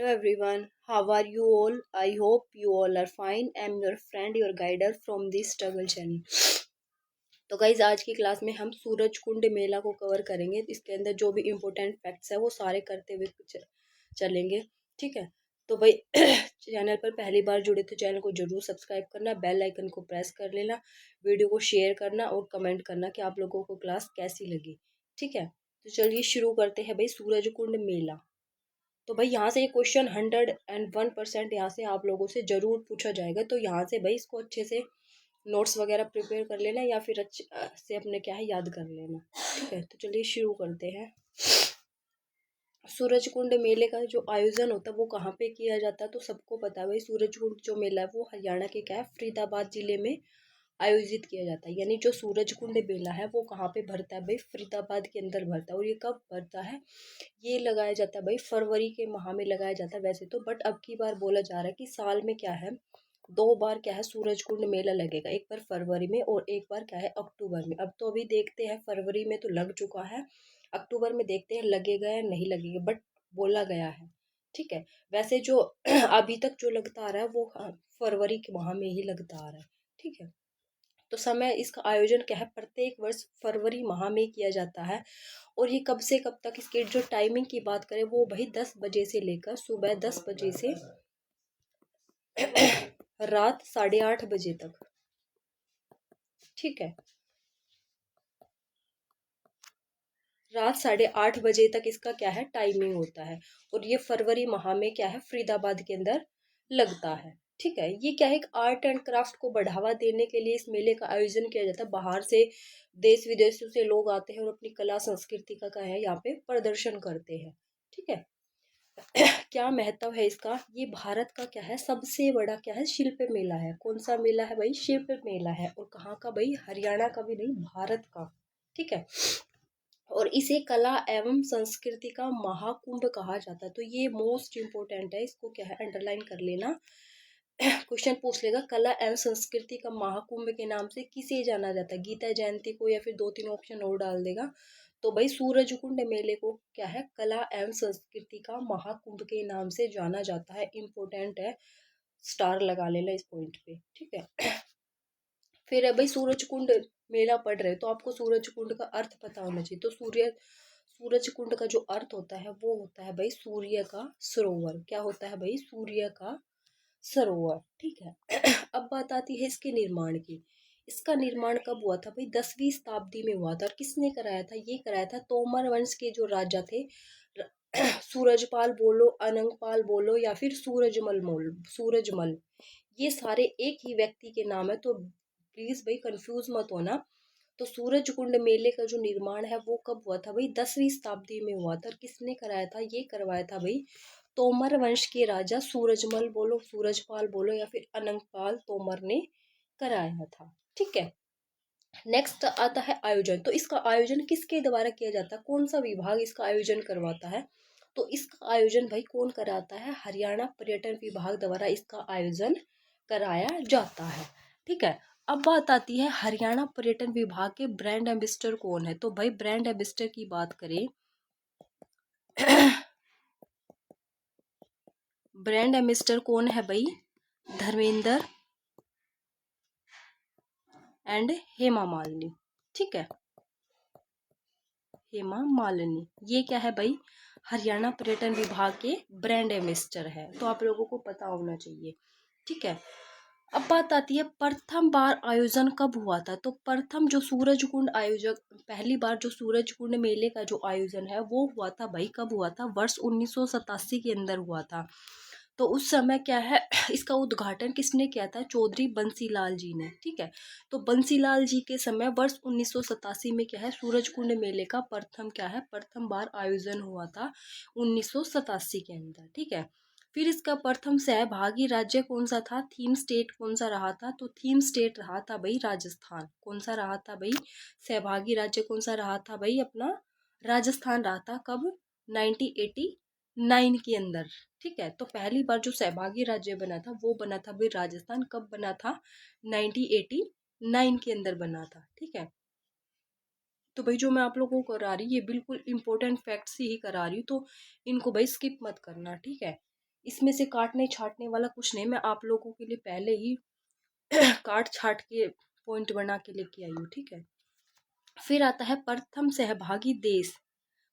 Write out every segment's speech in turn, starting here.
Hello everyone, how are you all? I hope you all are fine. I am your friend, your guider from this struggle channel. तो guys आज की class में हम सूरज कुंड मेला को cover करेंगे। इसके अंदर जो भी इम्पोर्टेंट फैक्ट्स है वो सारे करते हुए चलेंगे। ठीक है, तो भाई चैनल पर पहली बार जुड़े तो चैनल को जरूर सब्सक्राइब करना, बेल आइकन को प्रेस कर लेना, वीडियो को शेयर करना और कमेंट करना कि आप लोगों को क्लास कैसी लगी। ठीक है, तो चलिए शुरू करते हैं भाई सूरज कुंड मेला। तो भाई यहाँ से ये क्वेश्चन 101% यहाँ से आप लोगों से ज़रूर पूछा जाएगा। तो यहाँ से भाई इसको अच्छे से नोट्स वगैरह प्रिपेयर कर लेना या फिर अच्छे से अपने क्या है याद कर लेना। ठीक है, तो चलिए शुरू करते हैं। सूरज कुंड मेले का जो आयोजन होता है वो कहाँ पे किया जाता है, तो सबको पता है भाई सूरज कुंड जो मेला है वो हरियाणा के क्या है फरीदाबाद जिले में आयोजित किया जाता है। यानी जो सूरज कुंड मेला है वो कहाँ पे भरता है भाई, फरीदाबाद के अंदर भरता है। और ये कब भरता है, ये लगाया जाता है भाई फरवरी के माह में लगाया जाता है वैसे तो, बट अब की बार बोला जा रहा है कि साल में क्या है दो बार क्या है सूरज कुंड मेला लगेगा, एक बार फरवरी में और एक बार क्या है अक्टूबर में। अब तो अभी देखते हैं, फरवरी में तो लग चुका है, अक्टूबर में देखते हैं लगेगा या नहीं लगेगा, बट बोला गया है। ठीक है, वैसे जो अभी तक जो लगता आ रहा है वो फरवरी के माह में ही लगता आ रहा है। ठीक है, तो समय इसका आयोजन क्या है प्रत्येक वर्ष फरवरी माह में किया जाता है। और ये कब से कब तक, इसके जो टाइमिंग की बात करें वो भाई 10 बजे से लेकर सुबह 10 बजे से रात 8:30 बजे तक। ठीक है, रात 8:30 बजे तक इसका क्या है टाइमिंग होता है। और ये फरवरी माह में क्या है फरीदाबाद के अंदर लगता है। ठीक है, ये क्या है एक आर्ट एंड क्राफ्ट को बढ़ावा देने के लिए इस मेले का आयोजन किया जाता है। बाहर से देश विदेशों से लोग आते हैं और अपनी कला संस्कृति का क्या है यहाँ पे प्रदर्शन करते हैं। ठीक है, क्या महत्व है इसका, ये भारत का क्या है सबसे बड़ा क्या है शिल्प मेला है। कौन सा मेला है भाई, शिल्प मेला है। और कहाँ का भाई, हरियाणा का भी नहीं, भारत का। ठीक है, और इसे कला एवं संस्कृति का महाकुंभ कहा जाता है। तो ये मोस्ट इम्पोर्टेंट है, इसको क्या है अंडरलाइन कर लेना। क्वेश्चन पूछ लेगा कला एवं संस्कृति का महाकुंभ के नाम से किसे जाना जाता है, गीता जयंती को, या फिर दो तीन ऑप्शन और डाल देगा। तो भाई सूरज कुंड मेले को क्या है कला एवं संस्कृति का महाकुंभ के नाम से जाना जाता है। इम्पोर्टेंट है, स्टार लगा लेना इस पॉइंट पे। ठीक है, फिर है भाई सूरज कुंड मेला पढ़ रहे तो आपको सूरज कुंड का अर्थ पता होना चाहिए। तो सूरज कुंड का जो अर्थ होता है वो होता है भाई सूर्य का सरोवर। क्या होता है भाई, सूर्य का सरोवर। ठीक है, अब बात आती है इसके निर्माण की। इसका निर्माण कब हुआ था भाई, 10वीं शताब्दी में हुआ था। और किसने कराया था, ये कराया था तोमर वंश के जो राजा थे, सूरजपाल बोलो, अनंगपाल बोलो या फिर सूरजमल, ये सारे एक ही व्यक्ति के नाम है। तो प्लीज भाई कंफ्यूज मत होना। तो सूरज कुंड मेले का जो निर्माण है वो कब हुआ था भाई, 10वीं शताब्दी में हुआ था। और किसने कराया था, ये करवाया था भाई तोमर वंश के राजा सूरजमल बोलो, सूरजपाल बोलो या फिर अनंगपाल तोमर ने कराया था। ठीक है, नेक्स्ट आता है आयोजन। तो इसका आयोजन किसके द्वारा किया जाता है, कौन सा विभाग इसका आयोजन करवाता है। तो इसका आयोजन भाई कौन कराता है, हरियाणा पर्यटन विभाग द्वारा इसका आयोजन कराया जाता है। ठीक है, अब बात आती है हरियाणा पर्यटन विभाग के ब्रांड एम्बेसडर कौन है। तो भाई ब्रांड एम्बेसडर की बात करें ब्रांड एम्बेसडर कौन है भाई, धर्मेंद्र एंड हेमा मालिनी। ठीक है, हेमा मालिनी ये क्या है भाई, हरियाणा पर्यटन विभाग के ब्रांड एम्बेसडर है। तो आप लोगों को पता होना चाहिए। ठीक है, अब बात आती है प्रथम बार आयोजन कब हुआ था। तो प्रथम जो सूरज कुंड आयोजक, पहली बार जो सूरज कुंड मेले का जो आयोजन है वो हुआ था भाई, कब हुआ था, वर्ष 1987 के अंदर हुआ था। तो उस समय क्या है इसका उद्घाटन किसने किया था, चौधरी बंसीलाल जी ने। ठीक है, तो बंसीलाल जी के समय वर्ष 1987 में क्या है सूरज कुंड मेले का प्रथम क्या है प्रथम बार आयोजन हुआ था 1987 के अंदर। ठीक है, फिर इसका प्रथम सहभागी राज्य कौन सा था, थीम स्टेट कौन सा रहा था। तो थीम स्टेट रहा था भाई राजस्थान। कौन सा रहा था भाई, सहभागी राज्य कौन सा रहा था भाई, अपना राजस्थान रहा था। कब, 1989 के अंदर। ठीक है, तो पहली बार जो सहभागी राज्य बना था वो बना था भाई राजस्थान। कब बना था, 1989 के अंदर बना था। ठीक है, तो भाई जो मैं आप लोगों को करा रही ये बिल्कुल इंपॉर्टेंट फैक्ट्स ही करा रही हूँ, तो इनको भाई स्किप मत करना। ठीक है, इसमें से काटने छाटने वाला कुछ नहीं, मैं आप लोगों के लिए पहले ही काट छाट के पॉइंट बना के लेके आई हूँ, ठीक है। फिर आता है प्रथम सहभागी देश।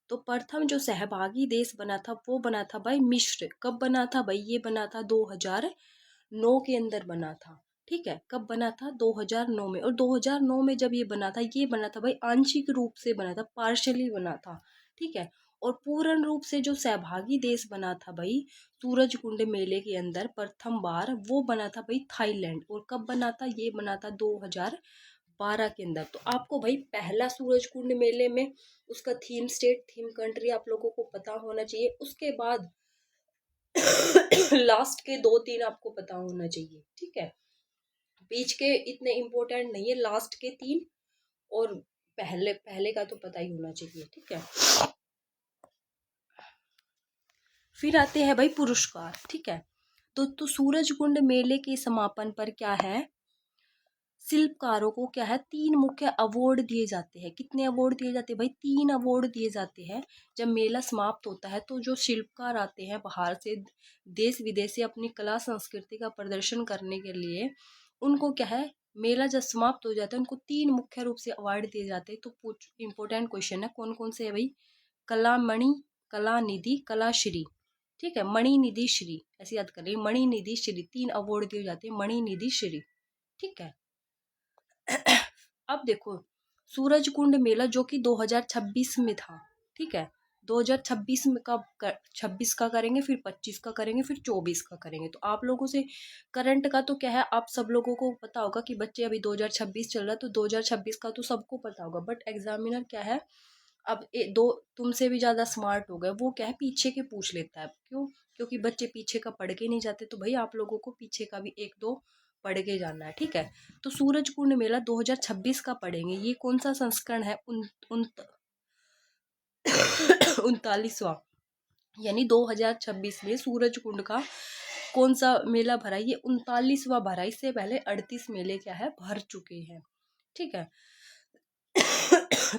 तो प्रथम जो सहभागी देश बना था वो बना था भाई मिस्र। कब बना था भाई? ये बना था 2009 के अंदर बना था, ठीक है। कब बना था? 2009 में। और 2009 में जब ये बना था, ये बना था भाई आंशिक रूप से बना था, पार्शली बना था, ठीक है। और पूर्ण रूप से जो सहभागी देश बना था भाई सूरज कुंड मेले के अंदर प्रथम बार, वो बना था भाई थाईलैंड। और कब बना था? ये बना था 2012 के अंदर। तो आपको भाई पहला सूरज कुंड मेले में उसका थीम स्टेट, थीम कंट्री आप लोगों को पता होना चाहिए। उसके बाद लास्ट के 2-3 आपको पता होना चाहिए, ठीक है। बीच के इतने इम्पोर्टेंट नहीं है, लास्ट के 3 और पहले पहले का तो पता ही होना चाहिए, ठीक है। फिर आते हैं भाई पुरस्कार, ठीक है। तो सूरज कुंड मेले के समापन पर क्या है, शिल्पकारों को क्या है 3 मुख्य अवार्ड दिए जाते हैं। कितने अवार्ड दिए जाते हैं भाई? 3 अवार्ड दिए जाते हैं। जब मेला समाप्त होता है तो जो शिल्पकार आते हैं बाहर से, देश विदेश से, अपनी कला संस्कृति का प्रदर्शन करने के लिए, उनको क्या है, मेला जब समाप्त हो जाता है उनको 3 मुख्य रूप से अवार्ड दिए जाते हैं। तो कुछ इंपॉर्टेंट क्वेश्चन है, कौन कौन से है भाई? कला मणि, कला निधि, कला श्री, ठीक है। मणि निधि श्री, ऐसे याद करिए, मणि निधि श्री, 3 अवार्ड दिए जाते हैं, मणि निधि श्री, ठीक है। अब देखो सूरज कुंड मेला जो कि 2026 में था, ठीक है। 2026 में का 26 का करेंगे, फिर 25 का करेंगे, फिर 24 का करेंगे। तो आप लोगों से करंट का तो क्या है, आप सब लोगों को पता होगा कि बच्चे अभी 2026 चल रहा है तो 2026 का तो सबको पता होगा। बट एग्जामिनर क्या है, अब दो तुमसे भी ज़्यादा स्मार्ट हो गए, वो क्या है पीछे के पूछ लेता है। क्यों? क्योंकि बच्चे पीछे का पढ़ के नहीं जाते, तो भाई आप लोगों को पीछे का भी 1-2 पढ़ के जाना है, ठीक है। तो सूरज कुंड मेला 2026 का पढ़ेंगे। ये कौन सा संस्करण है? 39वां, यानी 2026 में सूरज कुंड का कौन सा मेला भरा? ये 39वां भरा। इससे पहले 38 मेले क्या है भर चुके हैं, ठीक है।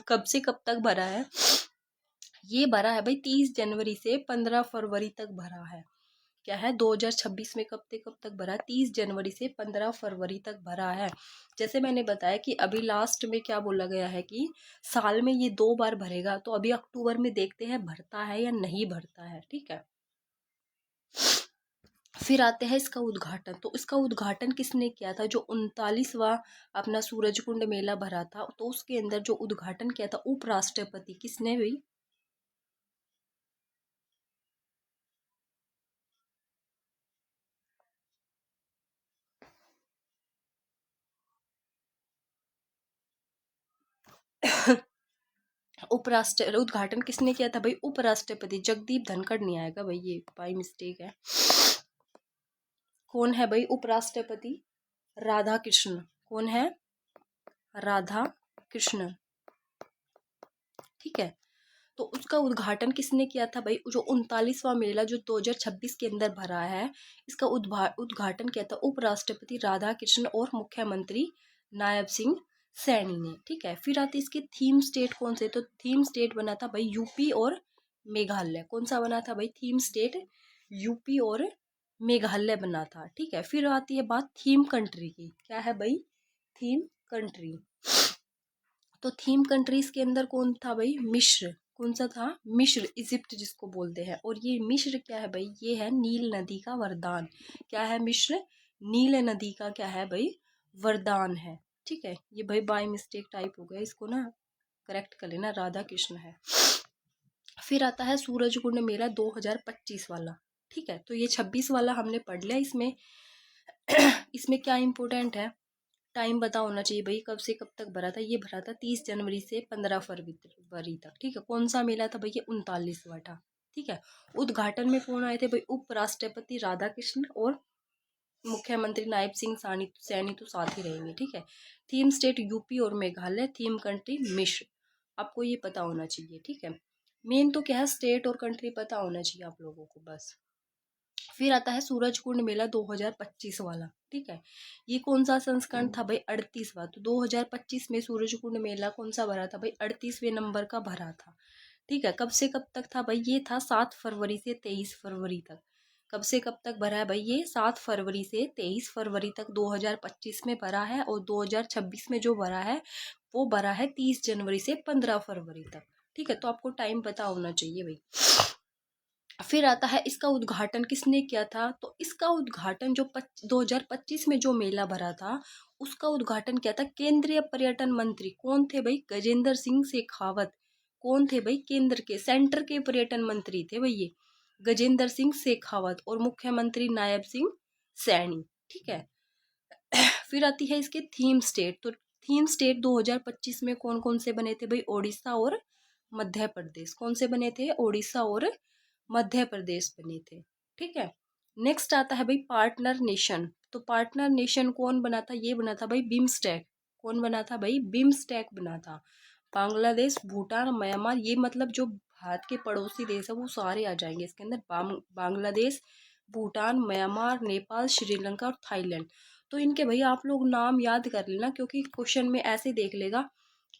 कब से कब तक भरा है? ये भरा है भाई 30 जनवरी से 15 फरवरी तक भरा है। क्या है 2026 में कब से कब तक भरा? 30 जनवरी से 15 फरवरी तक भरा है। जैसे मैंने बताया कि अभी लास्ट में क्या बोला गया है कि साल में ये 2 बार भरेगा। तो अभी अक्टूबर में देखते हैं भरता है या नहीं भरता है, ठीक है। फिर आते हैं इसका उद्घाटन। तो इसका उद्घाटन किसने किया था? जो 39वां अपना सूरज कुंड मेला भरा था, तो उसके अंदर जो उद्घाटन किया था उपराष्ट्रपति किसने हुई? उद्घाटन किसने किया था भाई? उपराष्ट्रपति। जगदीप धनखड़ नहीं आएगा भाई, ये बाई मिस्टेक है। कौन है भाई उपराष्ट्रपति? राधा कृष्ण। कौन है? राधा कृष्ण, ठीक है। तो उसका उद्घाटन किसने किया था भाई? जो 39वां मेला जो 2026 के अंदर भरा है, इसका उद्घाटन किया था उपराष्ट्रपति राधा कृष्ण और मुख्यमंत्री नायब सिंह सैनी ने, ठीक है। फिर आते इसके थीम स्टेट कौन से? तो थीम स्टेट बना था भाई यूपी और मेघालय। कौन सा बना था भाई? थीम स्टेट यूपी और मेघालय बना था, ठीक है। फिर आती है बात थीम कंट्री की। क्या है भाई? Theme country. तो थीम कंट्रीज के अंदर कौन था भाई? मिस्र। कौन सा था? मिस्र, इजिप्ट जिसको बोलते हैं। और ये मिस्र क्या है भाई? ये है नील नदी का वरदान। क्या है मिस्र? नील नदी का क्या है भाई? वरदान है, ठीक है। ये भाई बाय मिस्टेक टाइप हो गया, इसको ना करेक्ट कर लेना, राधा कृष्ण है। फिर आता है सूरज कुंड मेला 2025 वाला, ठीक है। तो ये 26 वाला हमने पढ़ लिया। इसमें इसमें क्या इंपॉर्टेंट है, टाइम पता होना चाहिए भाई, कब से कब तक भरा था? ये भरा था 30 जनवरी से 15 फरवरी तक, ठीक है। कौन सा मेला था भाई? ये 39वां था, ठीक है। उद्घाटन में कौन आए थे भाई? उपराष्ट्रपति राधा कृष्ण और मुख्यमंत्री नायब सिंह सैनी तो साथ ही रहेंगे, ठीक है। थीम स्टेट यूपी और मेघालय, थीम कंट्री मिस्र। आपको ये पता होना चाहिए, ठीक है। मेन तो क्या है, स्टेट और कंट्री पता होना चाहिए आप लोगों को बस। फिर आता है सूरज कुंड मेला 2025 वाला, ठीक है। ये कौन सा संस्करण था भाई? 38वां। तो 2025 में सूरज कुंड मेला कौन सा भरा था भाई? 38वें नंबर का भरा था, ठीक है। कब से कब तक था भाई? ये था 7 फरवरी से 23 फरवरी तक। कब से कब तक भरा है भाई? ये 7 फरवरी से 23 फरवरी तक 2025 में भरा है, और 2026 में जो भरा है वो भरा है 30 जनवरी से 15 फरवरी तक। ठीक है, तो आपको टाइम पता होना चाहिए भाई। फिर आता है इसका उद्घाटन किसने किया था? तो इसका उद्घाटन जो 2025 में जो मेला भरा था उसका उद्घाटन किया था केंद्रीय पर्यटन मंत्री। कौन थे भाई? गजेंद्र सिंह शेखावत। कौन थे भाई? केंद्र के, सेंटर के पर्यटन मंत्री थे भाई ये गजेंद्र सिंह शेखावत, और मुख्यमंत्री नायब सिंह सैनी। ठीक है। फिर आती है इसके थीम स्टेट। तो थीम स्टेट 2025 में कौन कौन से बने थे भाई? ओडिशा और मध्य प्रदेश। कौन से बने थे? ओडिशा और मध्य प्रदेश बने थे। ठीक है। नेक्स्ट आता है भाई पार्टनर नेशन। तो पार्टनर नेशन कौन बना था? ये बना था भाई बिम्स्टेक। कौन बना था भाई? बिम्स्टेक बना था। बांग्लादेश, भूटान, म्यांमार, ये मतलब जो भारत के पड़ोसी देश है वो सारे आ जाएंगे इसके अंदर। बांग्लादेश, भूटान, म्यांमार, नेपाल, श्रीलंका और थाईलैंड। तो इनके भाई आप लोग नाम याद कर लेना, क्योंकि क्वेश्चन में ऐसे देख लेगा,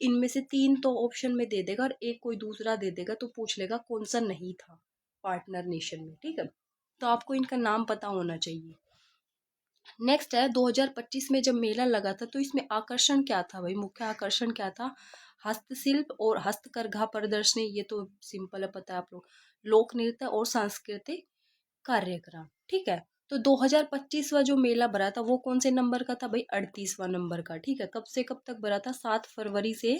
इनमें से 3 तो ऑप्शन में दे देगा और एक कोई दूसरा दे देगा, तो पूछ लेगा कौन सा नहीं था पार्टनर नेशन में। ठीक है, तो आपको इनका नाम पता होना चाहिए। नेक्स्ट है 2025 में जब मेला लगा था तो इसमें आकर्षण क्या था भाई? मुख्य आकर्षण क्या था? हस्तशिल्प और हस्तकरघा प्रदर्शनी, ये तो सिंपल है, पता है आप लोग। लोक नृत्य और सांस्कृतिक कार्यक्रम। ठीक है। तो 2025वां जो मेला भरा था वो कौन से नंबर का था भाई? 38वां नंबर का। ठीक है। कब से कब तक भरा था? 7 फरवरी से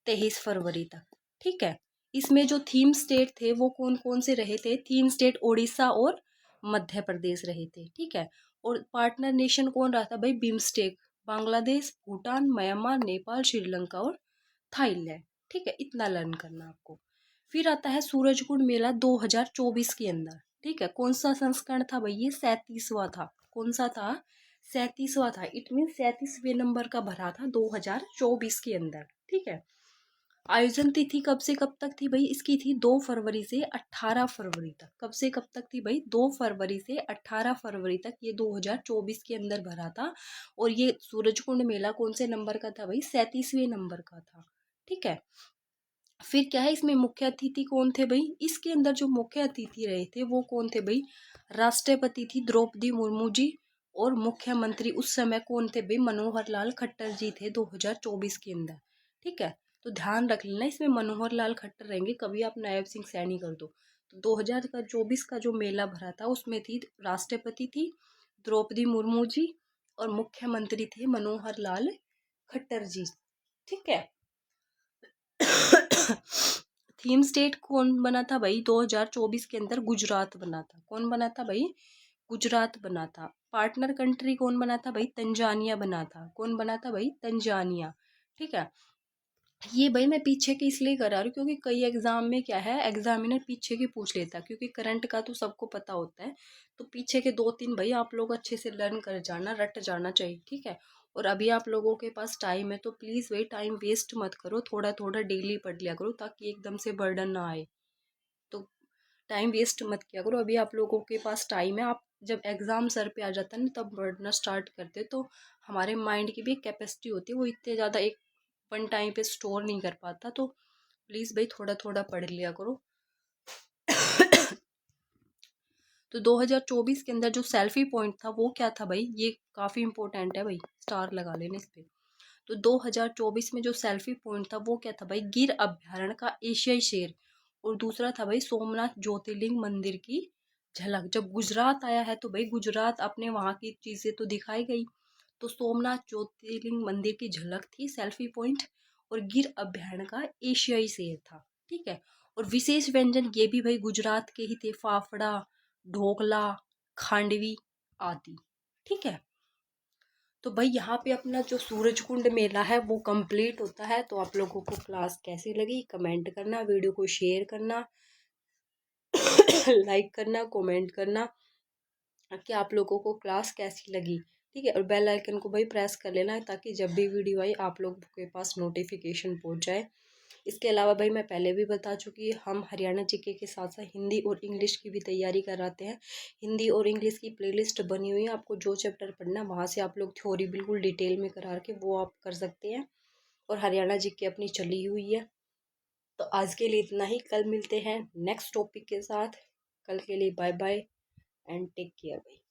23 फरवरी तक। ठीक है। इसमें जो थीम स्टेट थे वो कौन कौन से रहे थे? थीम स्टेट ओडिशा और मध्य प्रदेश रहे थे। ठीक है। और पार्टनर नेशन कौन रहा था भाई? बिम्स्टेक, बांग्लादेश, भूटान, म्यांमार, नेपाल, श्रीलंका और थाईलैंड। ठीक है, इतना लर्न करना आपको। फिर आता है सूरजकुंड मेला 2024 के अंदर। ठीक है, कौन सा संस्करण था भाई? ये 37वां था। कौन सा था? 37वां था। इट मीन 37वें नंबर का भरा था 2024 के अंदर। ठीक है। आयोजन तिथि कब से कब तक थी भाई? इसकी थी 2 फरवरी से 18 फरवरी तक। कब से कब तक थी भाई? 2 फरवरी से 18 फरवरी तक, ये 2024 के अंदर भरा था। और ये सूरजकुंड मेला कौन से नंबर का था भाई? 37वें नंबर का था। ठीक है। फिर क्या है, इसमें मुख्य अतिथि कौन थे भाई? इसके अंदर जो मुख्य अतिथि रहे थे वो कौन थे भाई? राष्ट्रपति थी द्रौपदी मुर्मू जी, और मुख्यमंत्री उस समय कौन थे भाई? मनोहर लाल खट्टर जी थे 2024 के अंदर। ठीक है, तो ध्यान रख लेना, इसमें मनोहर लाल खट्टर रहेंगे, कभी आप नायब सिंह सैनी कर दो। तो 2024 का जो मेला भरा था उसमें थी राष्ट्रपति थी द्रौपदी मुर्मू जी, और मुख्यमंत्री थे मनोहर लाल खट्टर जी। ठीक है। थीम स्टेट कौन बना था भाई? 2024 के अंदर गुजरात बना था। कौन बना था भाई? गुजरात बना था। पार्टनर कंट्री कौन बना था भाई? तंजानिया बना था। कौन बना था भाई? तंजानिया। ठीक है। ये भाई मैं पीछे की इसलिए करा रही हूँ क्योंकि कई एग्जाम में क्या है, एग्जामिनर पीछे की पूछ लेता है, क्योंकि करंट का तो सबको पता होता है। तो पीछे के 2-3 भाई आप लोग अच्छे से लर्न कर जाना, रट जाना चाहिए। ठीक है। और अभी आप लोगों के पास टाइम है तो प्लीज़ भाई टाइम वेस्ट मत करो, थोड़ा थोड़ा डेली पढ़ लिया करो ताकि एकदम से बर्डन ना आए। तो टाइम वेस्ट मत किया करो, अभी आप लोगों के पास टाइम है। आप जब एग्ज़ाम सर पे आ जाता है ना तब पढ़ना स्टार्ट करते, तो हमारे माइंड की भी एक कैपेसिटी होती है, वो इतने ज़्यादा एक वन टाइम पे स्टोर नहीं कर पाता। तो प्लीज़ भाई थोड़ा थोड़ा पढ़ लिया करो। तो 2024 के अंदर जो सेल्फी पॉइंट था वो क्या था भाई? ये काफ़ी इंपॉर्टेंट है भाई, स्टार लगा लेने इस पे। तो 2024 में जो सेल्फी पॉइंट था वो क्या था भाई? गिर अभ्यारण्य का एशियाई शेर, और दूसरा था भाई सोमनाथ ज्योतिर्लिंग मंदिर की झलक। जब गुजरात आया है तो भाई गुजरात अपने वहाँ की चीज़ें तो दिखाई गई, तो सोमनाथ ज्योतिर्लिंग मंदिर की झलक थी सेल्फी पॉइंट, और गिर अभ्यारण्य का एशियाई शेर था। ठीक है। और विशेष व्यंजन ये भी भाई गुजरात के ही थे, फाफड़ा, ढोकला, खांडवी आदि। ठीक है। तो भाई यहाँ पे अपना जो सूरजकुंड मेला है वो कंप्लीट होता है। तो आप लोगों को क्लास कैसी लगी कमेंट करना, वीडियो को शेयर करना, लाइक करना, कमेंट करना कि आप लोगों को क्लास कैसी लगी। ठीक है। और बेल आइकन को भाई प्रेस कर लेना ताकि जब भी वीडियो आई आप लोगों के पास नोटिफिकेशन पहुंच जाए। इसके अलावा भाई मैं पहले भी बता चुकी, हम हरियाणा जीके के साथ साथ हिंदी और इंग्लिश की भी तैयारी कराते हैं। हिंदी और इंग्लिश की प्लेलिस्ट बनी हुई है, आपको जो चैप्टर पढ़ना है वहाँ से आप लोग थ्योरी बिल्कुल डिटेल में करा के वो आप कर सकते हैं। और हरियाणा जीके अपनी चली हुई है। तो आज के लिए इतना ही, कल मिलते हैं नेक्स्ट टॉपिक के साथ। कल के लिए bye bye. And take care भाई।